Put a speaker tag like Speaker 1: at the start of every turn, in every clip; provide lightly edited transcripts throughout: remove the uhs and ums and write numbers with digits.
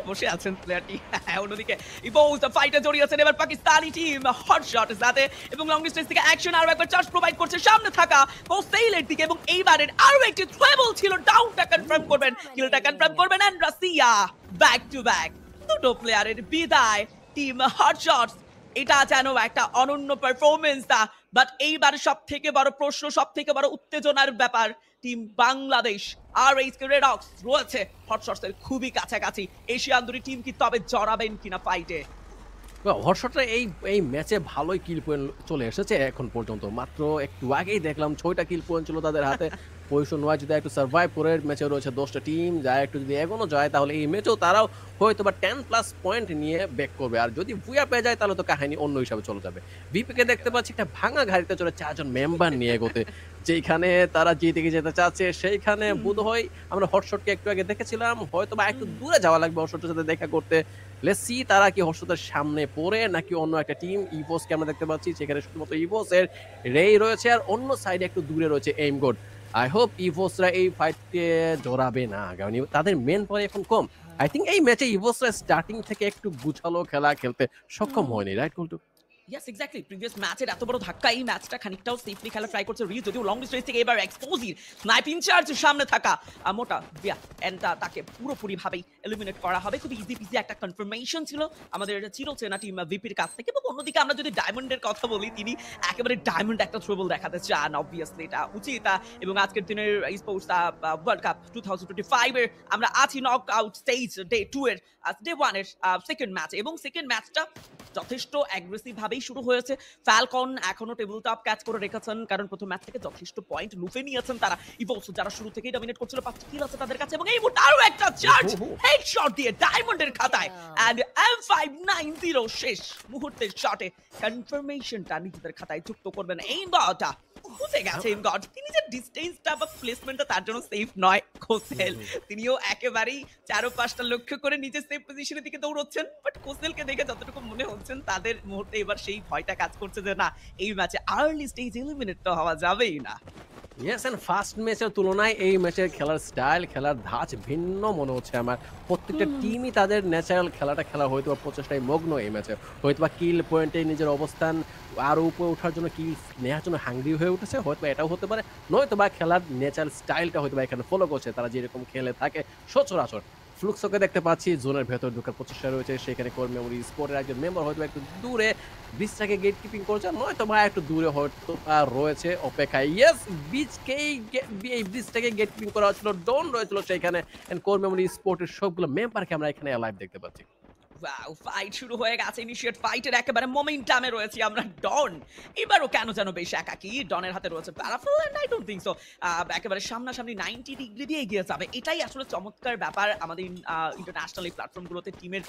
Speaker 1: বসে আছেন প্লেয়ারটি। অন্যদিকে ইভোস ফাইটে জড়িয়েছেন এবার পাকিস্তানি টিম। হট শট সাথে এবং লং ডিস্টেন্স থেকে অ্যাকশন আরো একবার চার্জ প্রোভাইড করছে সামনে থাকা কোসেইলের দিকে এবং এইবারের আরো একটি ট্রেবল ছিল। ডাউনটা কনফার্ম করবেন, কিলটা কনফার্ম করবেন and Russia back to back দুটো প্লেয়ারের বিদায় টিম হট শটস। এটা যেন একটা অনন্য পারফরমেন্স দা, বাট এইবার সব থেকে বড় প্রশ্ন, সব থেকে বড় উত্তেজনার ব্যাপার, টিম বাংলাদেশ আর এইচকে রেড হক্স রয়েছে হট শটসের খুবই কাছাকাছি। এশিয়ান দুটি টিম কি তবে জড়াবেন কিনা ফাইটে?
Speaker 2: হটশটরা এই ম্যাচে ভালোই কিল পয়েন্ট চলে এসেছে এখন পর্যন্ত। মাত্র একটু আগেই দেখলাম 6টা কিল পয়েন্ট ছিল তাদের হাতে। পজিশন ওয়াইজ যদি একটু সার্ভাইভ করে ম্যাচে রয়েছে 10টা টিম, যায় একটু যদি এগোনো যায় তাহলে এই ম্যাচেও তারাও হয়তো বা 10+ পয়েন্ট নিয়ে ব্যাক করবে। আর যদি ভুয়া পেয়ে যায় তাহলে তো কাহিনী অন্য হিসাবে চলে যাবে। বিপিকে দেখতে পাচ্ছি একটা ভাঙা গাড়িতে চলে 4জন মেম্বার নিয়ে এগোতে, যেখানে তারা যেতে যেতে চাচ্ছে সেইখানে বোধ হয় আমরা হটশটকে একটু আগে দেখেছিলাম, হয়তো বা একটু দূরে যাওয়া লাগবে হটশটের সাথে দেখা করতে। লেটস সি তারা কি হটশটের সামনে পড়ে নাকি অন্য একটা টিম ইভোসকে আমরা দেখতে পাচ্ছি, সেখানে শুধুমাত্র ইভোসের রেই রয়েছে আর অন্য সাইডে একটু দূরে রয়েছে এইম গড। আই হোপ ইভোসরা এই ফাইটকে জড়াবে না, কারণ তাদের মেন পাওয়ার এখন কম। আই থিঙ্ক এই ম্যাচে ইভোসরা স্টার্টিং থেকে একটু গুছালো খেলা খেলতে সক্ষম হয়নি, রাইট কুলটু?
Speaker 1: ইয়েস এক্স্যাক্টলি, প্রিভিয়াস ম্যাচের এত বড় ধাক্কা এই ম্যাচটা খানিকটাও সেফলি খেলা ট্রাই করছে রিজ, যদিও লং ডিস্টেন্স থেকে এবার এক্সপোজির স্নাইপিং চার্জ সামনে থাকা মোটা বিয়া এন্ড তাকে পুরোপুরি ভাবেই এলিমিনেট করা হবে। খুব ইজি পিজি একটা কনফার্মেশন ছিল আমাদের চিরচেনা টিম ভিপির কাছ থেকে। এবং অন্যদিকে আমরা যদি ডায়মন্ডের কথা বলি, তিনি একেবারে ডায়মন্ড একটা ট্রেবল দেখাতে চান, অবভিয়াসলি এটা উচিত। এবং আজকের দিনের স্পোর্টস ওয়ার্ল্ড কাপ 2025 এর আমরা আছি নক আউট স্টেজ ডে 2 এর ডে 1 এর সেকেন্ড ম্যাচ, এবং সেকেন্ড ম্যাচটা যথেষ্ট অ্যাগ্রেসিভ ভাবেই শুরু হয়েছে। ফ্যালকন এখনো টেবিল টপ ক্যাচ করে রেখেছেন, কারণ প্রথম ম্যাচ থেকে যথেষ্ট পয়েন্ট লুফে নিয়েছেন তারা। ইভোস যারা শুরু থেকেই ডমিনেট করছিল, 5টি কিল আছে তাদের কাছে, এবং এই মুহূর্তে আরো একটা চার্জ হেডশট দিয়ে ডায়মন্ডের খাতায় এন্ড M590 শেষ মুহূর্তের শটে কনফার্মেশনটা নিজেদের খাতায় যুক্ত করবেন। এই বলটা বুঝে গেছে গড, তিনি যে ডিস্টেন্সটা বা প্লেসমেন্টটা তার জন্য সেফ নয়। কোসেল তিনিও একেবারেই 4-5টা লক্ষ্য করে নিজের সেফ পজিশনের দিকে দৌড়চ্ছেন, বাট কোসেলকে দেখে যতটুকু মনে হচ্ছেন তাদের মুহূর্তে এবার সেই ভয়টা কাজ করছে যে না, এই ম্যাচে আর্লি স্টেজ এলিমিনেট তো হওয়া যাবেই না।
Speaker 2: ইয়েস, এন্ড ফার্স্ট ম্যাচের তুলনায় এই ম্যাচের খেলার স্টাইল, খেলার ধাঁচ ভিন্ন মনে হচ্ছে আমার। প্রত্যেকটা টিমই তাদের ন্যাচারাল খেলাটা খেলা হয়তো বা প্রচেষ্টায় মগ্ন এই ম্যাচে, হয়তো বা কিল পয়েন্টে নিজের অবস্থান আরও উপরে ওঠার জন্য, কিল নেওয়ার জন্য হাঙ্গ্রি হয়ে উঠেছে, হয়তো বা এটাও হতে পারে। নয়তো বা খেলার ন্যাচারাল স্টাইলটা হয়তো বা এখানে ফলো করছে, তারা যেরকম খেলে থাকে সচরাচর। ফ্লুক্সোকে দেখতে পাচ্ছি জোনের ভেতর ঢোকার প্রচেষ্টা রয়েছে, সেখানে কোর মেমোরি স্পোর্টের একজন মেম্বার হয়তো একটু দূরে ব্রিজটাকে গেট কিপিং করছে, নয়তো বা একটু দূরে হয়তো রয়েছে অপেক্ষায়। ইয়েস, এই ব্রিজটাকে গেট কিপিং করা হচ্ছিল, ডন রয়েছিল সেইখানে, এন্ড কোর মেমোরি স্পোর্টের সবগুলো মেম্বারকে আমরা এখানে লাইভ দেখতে পাচ্ছি।
Speaker 1: ওয়াও, ফাইট শুরু হয়ে গেছে। ইনিশিয়েট ফাইটের একেবারে মোমেন্টামে রয়েছি আমরা। ডন এবারও কেন যেন বেশ একাকী, ডনের হাতে রয়েছে প্যারাফল and I don't think so একেবারে সামনাসামনি 90 ডিগ্রি দিয়ে এগিয়ে যাবে। এটাই আসলে চমৎকার ব্যাপার আমাদের ইন্টারন্যাশনাল এই প্ল্যাটফর্মগুলোতে টিমের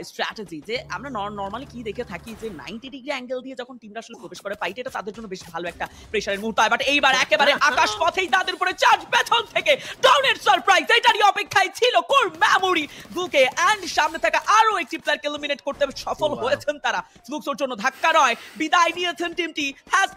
Speaker 1: স্ট্র্যাটেজি, যে আমরা নর্মালি কি দেখে থাকি যে 90 ডিগ্রি অ্যাঙ্গেল দিয়ে যখন টিমরা আসলে প্রবেশ করে ফাইটে, এটা তাদের জন্য বেশ ভালো একটা প্রেসারের মুহূর্ত হয়। বাট এইবার একেবারে আকাশ পথেই তাদের উপরে চার্জ পেছন থেকে ডনের সারপ্রাইজ, এটারই অপেক্ষায় ছিল কোর মেমোরি বুকে, এন্ড সামনে থাকা আরো প্লেয়ারকে এলিমিনেট করতে সফল হয়েছেন তারা। ফ্লুক্সোর জন্য ধাক্কা নয়, বিদায় নিয়েছেন টিমটি।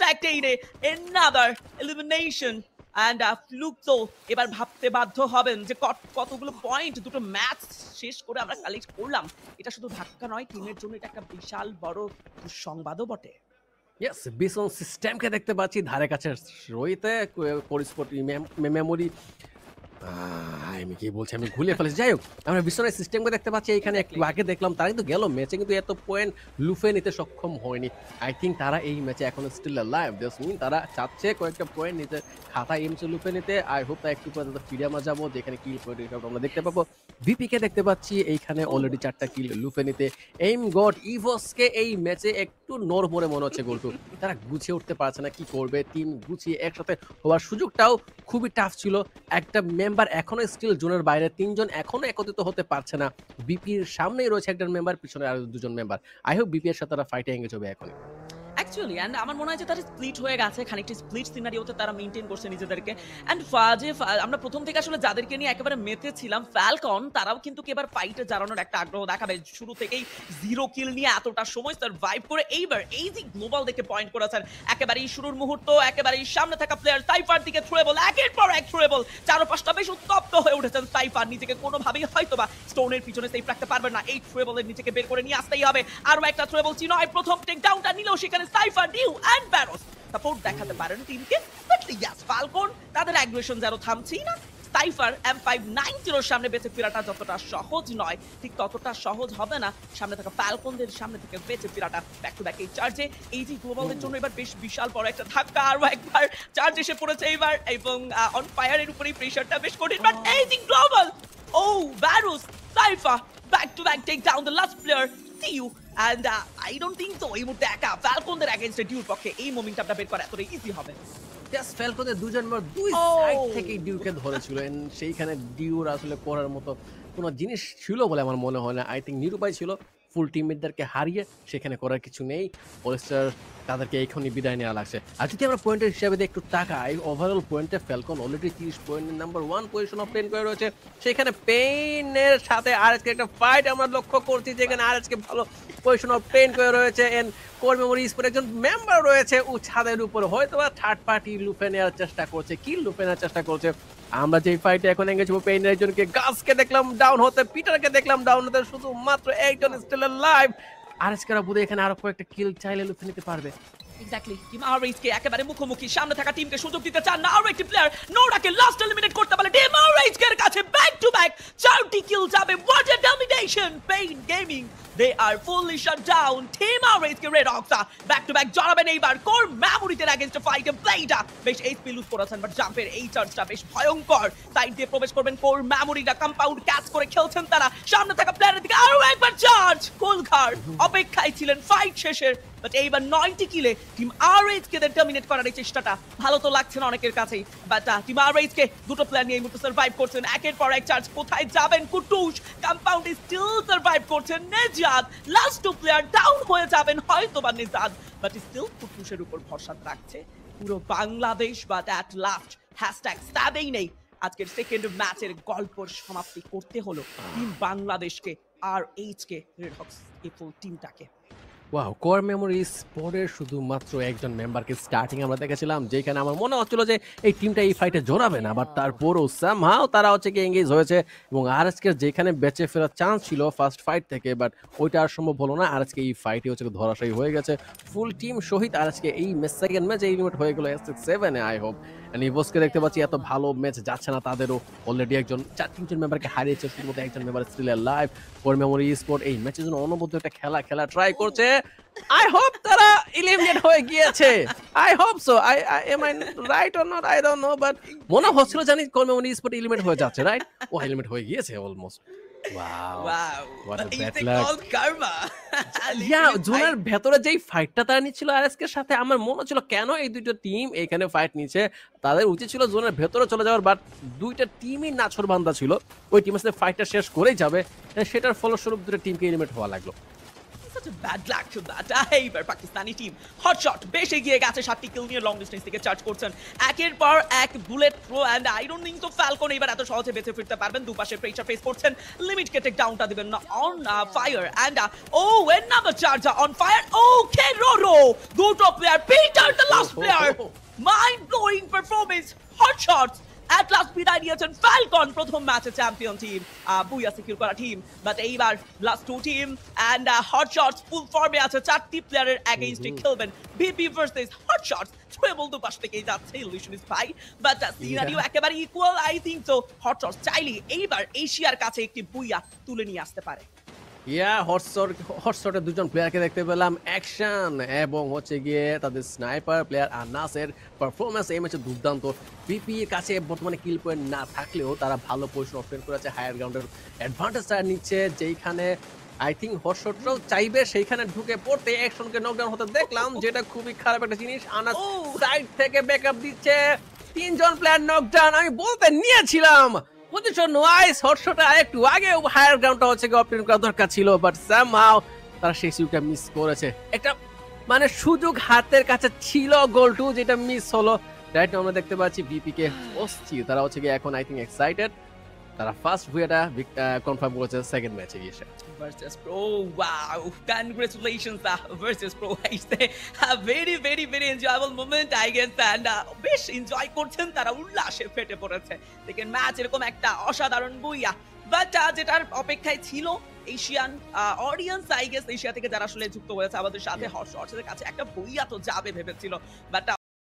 Speaker 1: #10 another elimination and ফ্লুক্সো এবার ভাবতে বাধ্য হবেন যে কতগুলো পয়েন্ট দুটো ম্যাচ শেষ করে আমরা কালেক্ট করলাম। এটা শুধু ধাক্কা নয়, টিমের জন্য এটা একটা বিশাল বড় দুঃসংবাদও বটে।
Speaker 2: ইয়েস, বিসন সিস্টেমকে দেখতে পাচ্ছি ধারে কাছে রইতে, পরিস্পোর্ট মেমোরি, আমি কি বলছি, আমি ভুলে ফেলেছি। যাই হোক, আমরা বিশ্বনাথ সিস্টেমকে দেখতে পাচ্ছি এইখানে। একটু আগে দেখলাম তারা কিন্তু গেল ম্যাচে কিন্তু এত পয়েন্ট লুফে নিতে সক্ষম হয়নি। আই থিঙ্ক তারা এই ম্যাচে এখনো স্টিল লাইভ, জাস্ট মিন তারা চাচ্ছে কয়েকটা পয়েন্ট নিতে, খাতা এমসে লুফে নিতে। আই হোপ তা একটু পরে ফিরে আমরা যাবো, যেখানে কিল পয়েন্ট আমরা দেখতে পাবো। বিপিকে দেখতে পাচ্ছি এইখানে অলরেডি 4টা কিল লুফে নিতে। এইম গড ইভোসকে এই ম্যাচে একটু নড়বড়ে মনে হচ্ছে গোলটু, তারা গুছিয়ে উঠতে পারছে না, কি করবে। টিম গুছিয়ে একসাথে হওয়ার সুযোগটাও খুবই টাফ ছিল। একটা মেম্বার এখনো স্টিল জোনের বাইরে, 3জন এখনো একত্রিত হতে পারছে না। বিপির সামনেই রয়েছে একজন মেম্বার, পিছনে আরো 2জন মেম্বার। আই হোপ বিপি এর সাথে তারা ফাইটে এঙ্গেজ হবে এখন।
Speaker 1: অ্যাকচুয়ালি এন্ড আমার মনে হয় যে তারা স্প্লিট হয়ে গেছে, খানিকটা স্প্লিট সিনারিওতে তারা মেইনটেইন করছে নিজেদেরকে। এন্ড আমরা প্রথম থেকে আসলে যাদেরকে নিয়ে একেবারে মেতে ছিলাম ফ্যালকন, তারাও কিন্তু এবার ফাইটে জড়ানোর একটা আগ্রহ দেখাবে। শুরু থেকেই 0 কিল নিয়ে এতটা সময় সারভাইভ করে এইবার এই যে গ্লোবাল দেখে পয়েন্ট করেছেন, একেবারেই শুরুর মুহূর্ত, একেবারেই সামনে থাকা প্লেয়ার সাইফার দিকে থ্রোয়েবল, একের পর এক থ্রোয়েবল, চারপাশটা বেশ উত্তপ্ত হয়ে উঠেছেন সাইফার। নিজেকে কোনোভাবেই হয়তোবা স্টোনের পিছনে সেফ রাখতে পারবেন না, এই থ্রোয়েবলের নিজেকে বের করে নিয়ে আসতেই হবে। আরো একটা থ্রোয়েবল ছিল, প্রথম টেক ডাউনটা নিল সেখানে cipher, due and Barros support দেখাতে পারেন টিমকে। বাট ইয়াস, ফালকন তাদের অ্যাগ্রেশন যেন থামছেই না। সাইফার M590 এর সামনে বেঁচে ফেরাটা যতটা সহজ নয়, ঠিক ততটা সহজ হবে না সামনে থাকা ফ্যালকনদের সামনে থেকে বেঁচে ফেরাটা। ব্যাক টু ব্যাক এই চার্জে এই যে গ্লোবালের জন্য এবার বেশ বিশাল বড় একটা ধাক্কা, আরো একবার চার্জ এসে পড়েছে এইবার, এবং অন ফায়ারের উপরেই প্রেসারটা বেশ কঠিন। বাট এই যে গ্লোবাল, ও ব্যারোস, সাইফার back to back take down the last player, Tiu, and I don't think so এই মুহূর্তে একা ফ্যালকনদের এগেইনস্টে ডিউর পক্ষে এই মোমেন্টামটা বের করা এতটা ইজি হবে না।
Speaker 2: জাস্ট ফ্যালকনের দুজন মেম্বার দুই সাইড থেকে ডিউকে ধরেছিল, এন্ড সেইখানে ডিউর আসলে করার মতো কোনো জিনিস ছিল বলে আমার মনে হয় না। আই থিঙ্ক নিরুপায় ছিল, ফুল টিমমেটদেরকে হারিয়ে সেখানে করার কিছু নেই। পলিস্টার তাদেরকে এখনই বিদায় নেওয়া লাগছে। আর যদি আমরা পয়েন্টের হিসাবে একটু তাকাই, ওভারঅল পয়েন্টে Falcon already 30 point number 1 position of pain করে রয়েছে। সেখানে পেইনের সাথে আরএসকে একটা ফাইট আমরা লক্ষ্য করছি, যেখানে আরএসকে ভালো পজিশন অফ পেইন করে রয়েছে, এন্ড কোর মেমোরি স্পোর্ট একজন মেম্বার রয়েছে ছাদের উপরে, হয়তো বা থার্ড পার্টি লুপে নেওয়ার চেষ্টা করছে, কিল লুপে নেওয়ার চেষ্টা করছে। আমরা যে ফাইটে এখন এঙ্গেজ হবো, পেইনের একজনকে গাসকে দেখলাম ডাউন হতে, পিটারকে দেখলাম ডাউন হতে, শুধুমাত্র একজন স্টিল লাইভ। আরএসকেরা বুঝে এখানে আরো কয়েকটা কিল চাইলে লুফে নিতে পারবে।
Speaker 1: এক্স্যাক্টলি, টিম আরএইচকে একেবারে মুখোমুখি, সামনে থাকা টিমকে সুযোগ দিতে চান না। আরো একটি প্লেয়ার নোরাকে লাস্ট এলিমিনেট করতে পারলে টিম আরএইচকে এর কাছে ব্যাক টু ব্যাক 4টি কিল যাবে। What a domination, Pain Gaming they are fully shut down. Team RHK red অক্সা ব্যাক টু ব্যাক জড়াবেন এইবার কোর মেমোরিদের এগেইনস্ট ফাইটে। প্লেটা বেশ এইচপি লুজ করেছেন, বাট জাম্পের এই চার্জটা বেশ ভয়ঙ্কর। সাইড দিয়ে প্রবেশ করবেন কোর মেমোরিরা, কম্পাউন্ড ক্যাচ করে খেলছেন তারা। সামনে থাকা প্লেয়ারের দিকে আরো একবার চার্জ, কোলঘার অপেক্ষায় ছিলেন ফাইট শেষের। বাট এইবার 9টি কিলে টিম আরএইচকে টার্মিনেট করার এই চেষ্টাটা ভালো তো লাগছে না অনেকের কাছেই, বাট টিম আরএইচকে দুটো প্লেয়ার নিয়ে এই মুহূর্তে সার্ভাইভ করছেন। একের পর এক চার্জ, কোথায় যাবেন কুটুস, কম্পাউন্ডে স্টিল সার্ভাইভ করছেন Nejad. Last two player down হয়ে যাবেন হয়তো বা নেজাদ, বাট স্টিল কুটুসের উপর ভরসা রাখছে পুরো Bangladesh. But at last hashtag স্ট্যাবেই নেই, আজকের সেকেন্ড ম্যাচের গল্পের সমাপ্তি করতে হলো টিম বাংলাদেশকে, আরএইচকে রেড হক্স এই ফুল টিমটাকে।
Speaker 2: ওয়াও, কোর মেমোরি স্পোর্টের শুধুমাত্র একজন মেম্বারকে স্টার্টিং আমরা দেখেছিলাম, যেখানে আমার মনে হচ্ছিল যে এই টিমটা এই ফাইটে জড়াবে না, বাট তারপরও সামহাও তারা হচ্ছে কি এঙ্গেজ হয়েছে, এবং আরএসকে যেখানে বেঁচে ফেরার চান্স ছিল ফার্স্ট ফাইট থেকে, বাট ওইটা আর সম্ভব হলো না। আরএসকে এই ফাইটে হচ্ছে ধরাশায়ী হয়ে গেছে ফুল টিম সহিত। আরএসকে এই সেকেন্ড ম্যাচে এলিমিনেট হয়ে গেল S7-এ। আই হোপ নিভোসকে দেখতে পাচ্ছি এত ভালো ম্যাচ যাচ্ছে না তাদেরও, অলরেডি একজন 4-3জন মেম্বারকে হারিয়েছে, শুধুমাত্র একজন member still live. Core memory sport এই ম্যাচের জন্য অনবদ্য একটা খেলা ট্রাই করছে। আই হোপ তারা এলিমিনেট হয়ে গিয়েছে, I hope so. Am I right or not, I don't know, but মনে হচ্ছিল জানি কোর মেমোরি স্পোর্ট এলিমিনেট হয়ে যাচ্ছে, রাইট? ও এলিমিনেট হয়ে গিয়েছে almost. Wow, what a bad luck. জোনের ভেতরে যেই ফাইটটা তারা নিচ্ছিল আরএসকে সাথে, আমার মনে হচ্ছিল কেন এই দুটো টিম এখানে ফাইট নিচ্ছে, তাদের উচিত ছিল জোনের ভেতরে চলে যাওয়ার, বাট দুইটা টিমই নাছরবান্দা ছিল, ওই টিমের সাথে ফাইটটা শেষ করেই যাবে, সেটার ফলস্বরূপ দুটো টিমকে এলিমিনেট হওয়া লাগলো।
Speaker 1: Such a bad luck to that. এইবার পাকিস্তানি টিম হটশট বেশ এগিয়ে গেছে, 7টি কিল নিয়ে লং ডিস্টেন্স থেকে চার্জ করছেন একের পর এক bullet throw, and I don't think so Falcon এবার এত সহজে বেঁচে ফিরতে পারবেন। দুপাশে প্রেসার ফেস করছেন, লিমিটকে টেক ডাউনটা দিবেন না on fire, and another charger on fire. Okay, Roro, দুটো player, Peter the last player, mind blowing performance, Hotshots at last বিদায় নিয়েছেন ফ্যালকন, প্রথম ম্যাচে চ্যাম্পিয়ন টিম, বুইয়া সিকিউর করা টিম। বাট এইবার last two team and Hotshots full ফর্মে আছে, 4টি প্লেয়ারের এগেইনস্টে খেলবেন ভিপি ভার্সেস হটশটস। ট্রেবল দুপাশ থেকেই যাচ্ছে ইলিউশনিস ভাই, বাট সিনারিও একেবারে equal. I think so hotshots চাইলে এইবার এশিয়ার কাছে একটি বুইয়া তুলে নিয়ে আসতে পারে।
Speaker 2: হটশটের দুজন প্লেয়ারকে দেখতে পেলাম অ্যাকশন, এবং হচ্ছে গিয়ে তাদের স্নাইপার প্লেয়ার আনাসের পারফরমেন্স এই ম্যাচে দুর্দান্ত। পিপির কাছে বর্তমানে কিল পয়েন্ট না থাকলেও তারা ভালো পজিশন অফেন করেছে, হায়ার গ্রাউন্ডের অ্যাডভান্টেজ তারা নিচ্ছে, যেইখানে আই থিঙ্ক হটশটরাও চাইবে সেইখানে ঢুকে পড়তে, একজনকে নকডাউন হতে দেখলাম, যেটা খুবই খারাপ একটা জিনিস। আনাস সাইড থেকে ব্যাকআপ দিচ্ছে, 3জন প্লেয়ার নকডাউন। আমি বলতে নিয়েছিলাম পজিশন ওয়াইজ হটশটে আরেকটু আগে হায়ার গ্রাউন্ডটা হচ্ছে অপেন করা দরকার ছিল, বাট সামহাউ তারা সেই সুযোগটা মিস করেছে। একটা মানে সুযোগ হাতের কাছে ছিল, গোল 2 যেটা মিস হলো। রাইট নাও আমরা দেখতে পাচ্ছি ভিপি কে অস্থির, তারা হচ্ছে গিয়ে এখন আই থিংক এক্সাইটেড, তারা ফার্স্ট ভুয়াটা কনফার্ম করেছে সেকেন্ড ম্যাচে গিয়ে এসে।
Speaker 1: Versus Pro, wow, congratulations Versus Pro. It's a very very very enjoyable moment I guess, and বেশ এনজয় করছেন তারা, উল্লাসে ফেটে পড়েছে দেখেন ম্যাচ এরকম একটা অসাধারণ বইয়া। বাট যেটার অপেক্ষায় ছিল Asian audience I guess, Asia থেকে যারা আসলে যুক্ত হয়েছে আমাদের সাথে, হর্ষদের কাছে একটা বইয়া তো যাবে ভেবেছিল, বাট